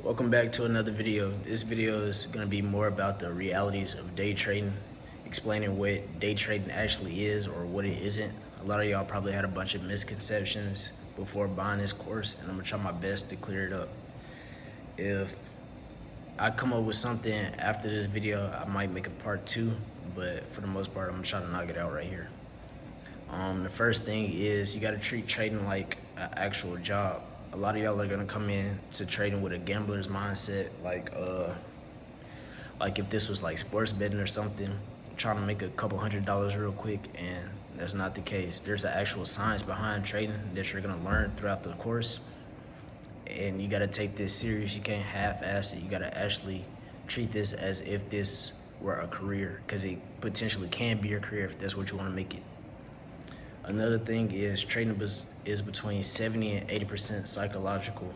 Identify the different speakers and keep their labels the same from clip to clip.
Speaker 1: Welcome back to another video. This video is going to be more about the realities of day trading, explaining what day trading actually is or what it isn't. A lot of y'all probably had a bunch of misconceptions before buying this course, and I'm going to try my best to clear it up. If I come up with something after this video, I might make a part 2, but for the most part, I'm going to try to knock it out right here. The first thing is you got to treat trading like an actual job. A lot of y'all are gonna come in to trading with a gambler's mindset, like if this was like sports betting or something, trying to make a couple $100s real quick, and that's not the case. There's an actual science behind trading that you're gonna learn throughout the course, and you gotta take this serious. You can't half-ass it. You gotta actually treat this as if this were a career, because it potentially can be your career if that's what you want to make it. Another thing is trading is between 70 and 80% psychological.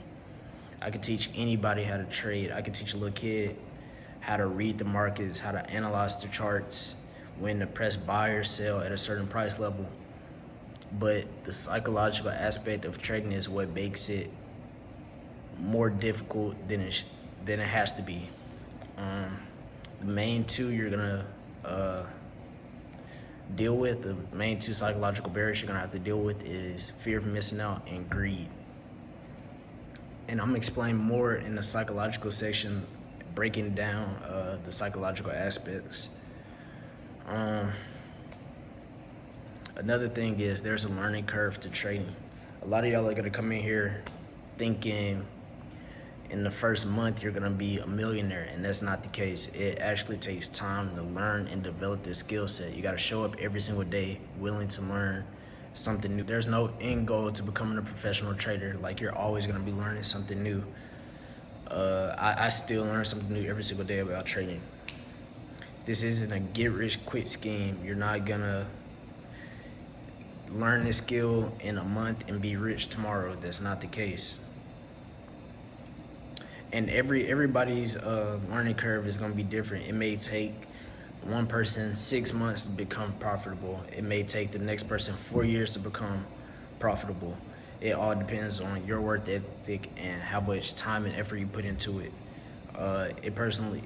Speaker 1: I could teach anybody how to trade. I could teach a little kid how to read the markets, how to analyze the charts, when to press buy or sell at a certain price level. But the psychological aspect of trading is what makes it more difficult than it has to be. The main two you're gonna deal with, the main two psychological barriers you're gonna have to deal with is fear of missing out and greed. And I'm gonna explain more in the psychological section, breaking down the psychological aspects. Another thing is there's a learning curve to trading. A lot of y'all are gonna come in here thinking in the first month you're gonna be a millionaire, and that's not the case. It actually takes time to learn and develop this skill set. You gotta show up every single day willing to learn something new. There's no end goal to becoming a professional trader. Like, you're always gonna be learning something new. I still learn something new every single day about trading. This isn't a get rich quick scheme. You're not gonna learn this skill in a month and be rich tomorrow. That's not the case. And everybody's learning curve is going to be different. It may take one person 6 months to become profitable. It may take the next person 4 years to become profitable. It all depends on your work ethic and how much time and effort you put into it. It personally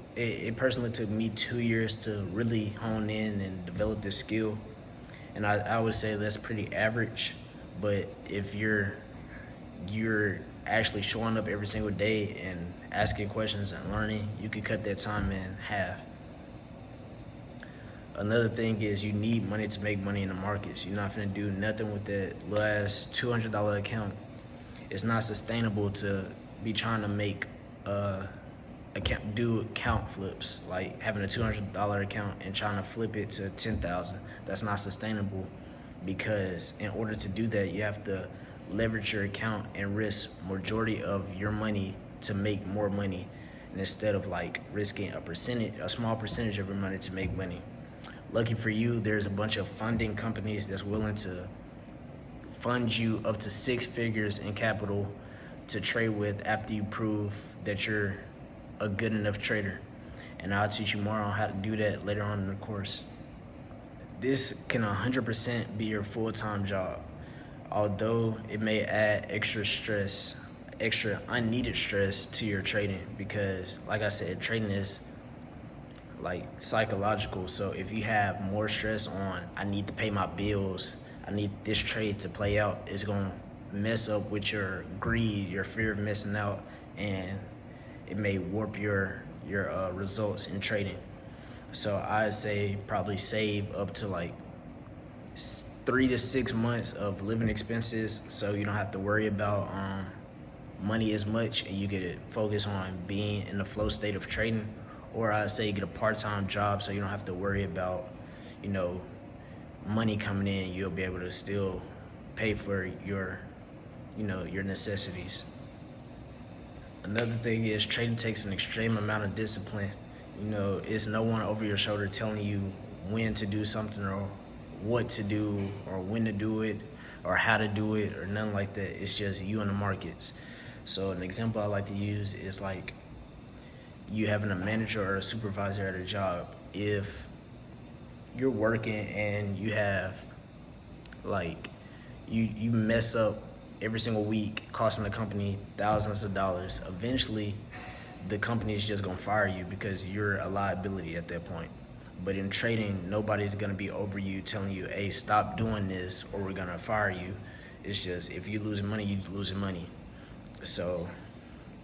Speaker 1: took me 2 years to really hone in and develop this skill, and I would say that's pretty average. But if you're actually showing up every single day and asking questions and learning, you can cut that time in half. Another thing is you need money to make money in the markets. You're not gonna do nothing with that last $200 account. It's not sustainable to be trying to make do account flips, like having a $200 account and trying to flip it to 10,000. That's not sustainable, because in order to do that, you have to leverage your account and risk majority of your money to make more money, and instead of like risking a small percentage of your money to make money. Lucky for you, there's a bunch of funding companies that's willing to fund you up to 6 figures in capital to trade with after you prove that you're a good enough trader. And I'll teach you more on how to do that later on in the course. This can 100% be your full-time job, although it may add extra unneeded stress to your trading, because like I said, trading is like psychological. So if you have more stress on, I need to pay my bills, I need this trade to play out, it's gonna mess up with your greed, your fear of missing out, and it may warp your results in trading. So I'd say probably save up to like 3 to 6 months of living expenses, so you don't have to worry about money as much, and you could focus on being in the flow state of trading. Or I'd say you get a part-time job, so you don't have to worry about, money coming in. You'll be able to still pay for your necessities. Another thing is trading takes an extreme amount of discipline. It's no one over your shoulder telling you when to do something or what to do or when to do it or how to do it or nothing like that. It's just you and the markets. So an example I like to use is like you having a manager or a supervisor at a job. If you're working and you have like you mess up every single week, costing the company thousands of dollars. Eventually, the company is just gonna fire you because you're a liability at that point. But in trading, nobody's gonna be over you telling you, hey, stop doing this or we're gonna fire you. It's just, if you're losing money, you're losing money. So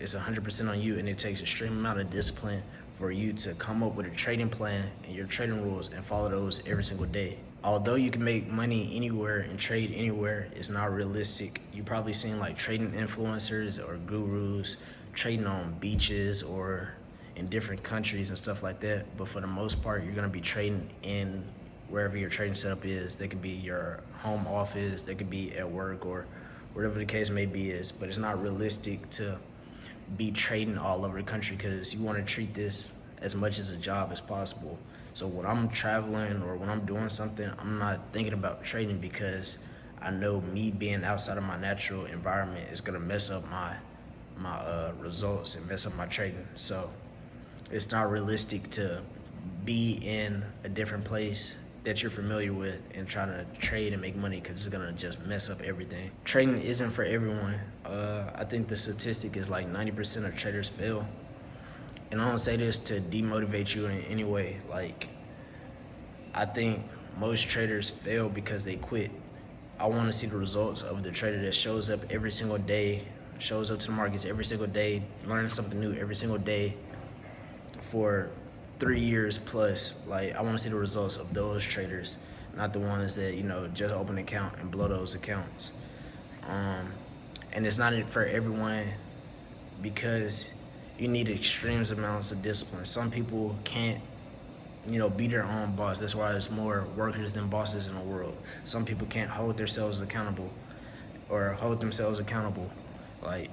Speaker 1: it's 100% on you, and it takes an extreme amount of discipline for you to come up with a trading plan and your trading rules and follow those every single day. Although you can make money anywhere and trade anywhere, it's not realistic. You probably seen like trading influencers or gurus trading on beaches or in different countries and stuff like that. But for the most part, you're gonna be trading in wherever your trading setup is. That could be your home office, that could be at work, or whatever the case may be is. But it's not realistic to be trading all over the country because you want to treat this as much as a job as possible. So when I'm traveling or when I'm doing something, I'm not thinking about trading because I know me being outside of my natural environment is gonna mess up my results and mess up my trading. So it's not realistic to be in a different place that you're familiar with and trying to trade and make money because it's gonna just mess up everything. Trading isn't for everyone. I think the statistic is like 90% of traders fail. And I don't say this to demotivate you in any way. Like, I think most traders fail because they quit. I want to see the results of the trader that shows up every single day, shows up to the markets every single day, learning something new every single day for 3 years plus. Like, I want to see the results of those traders, not the ones that, you know, just open an account and blow those accounts. And it's not for everyone because you need extreme amounts of discipline. Some people can't, you know, be their own boss. That's why there's more workers than bosses in the world. Some people can't hold themselves accountable or hold themselves accountable. Like,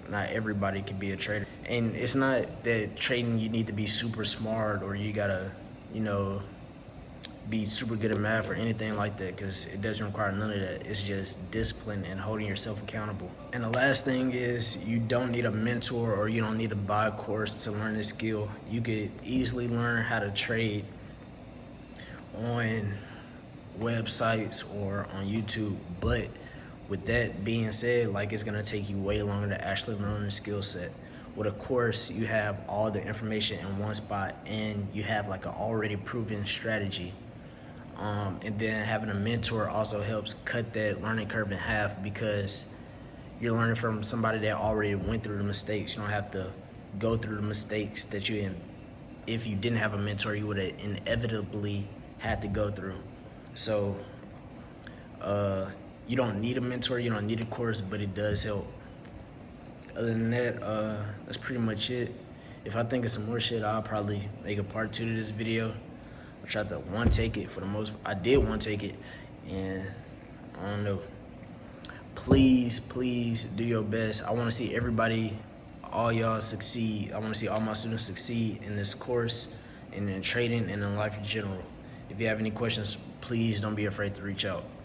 Speaker 1: not everybody can be a trader. And it's not that trading you need to be super smart or you gotta, you know, be super good at math or anything like that, because it doesn't require none of that. It's just discipline and holding yourself accountable. And the last thing is, you don't need a mentor or you don't need to buy a course to learn this skill. You could easily learn how to trade on websites or on YouTube. But with that being said, like, it's gonna take you way longer to actually learn the skill set. With a course, you have all the information in one spot and you have like an already proven strategy. And then having a mentor also helps cut that learning curve in half because you're learning from somebody that already went through the mistakes. You don't have to go through the mistakes that if you didn't have a mentor, you would have inevitably had to go through. So you don't need a mentor, you don't need a course, but it does help. Other than that, that's pretty much it. If I think of some more shit, I'll probably make a part 2 to this video. I tried to one take it I did one take it, and I don't know. Please do your best. I want to see everybody, all y'all succeed. I want to see all my students succeed in this course and in trading and in life in general. If you have any questions, please don't be afraid to reach out.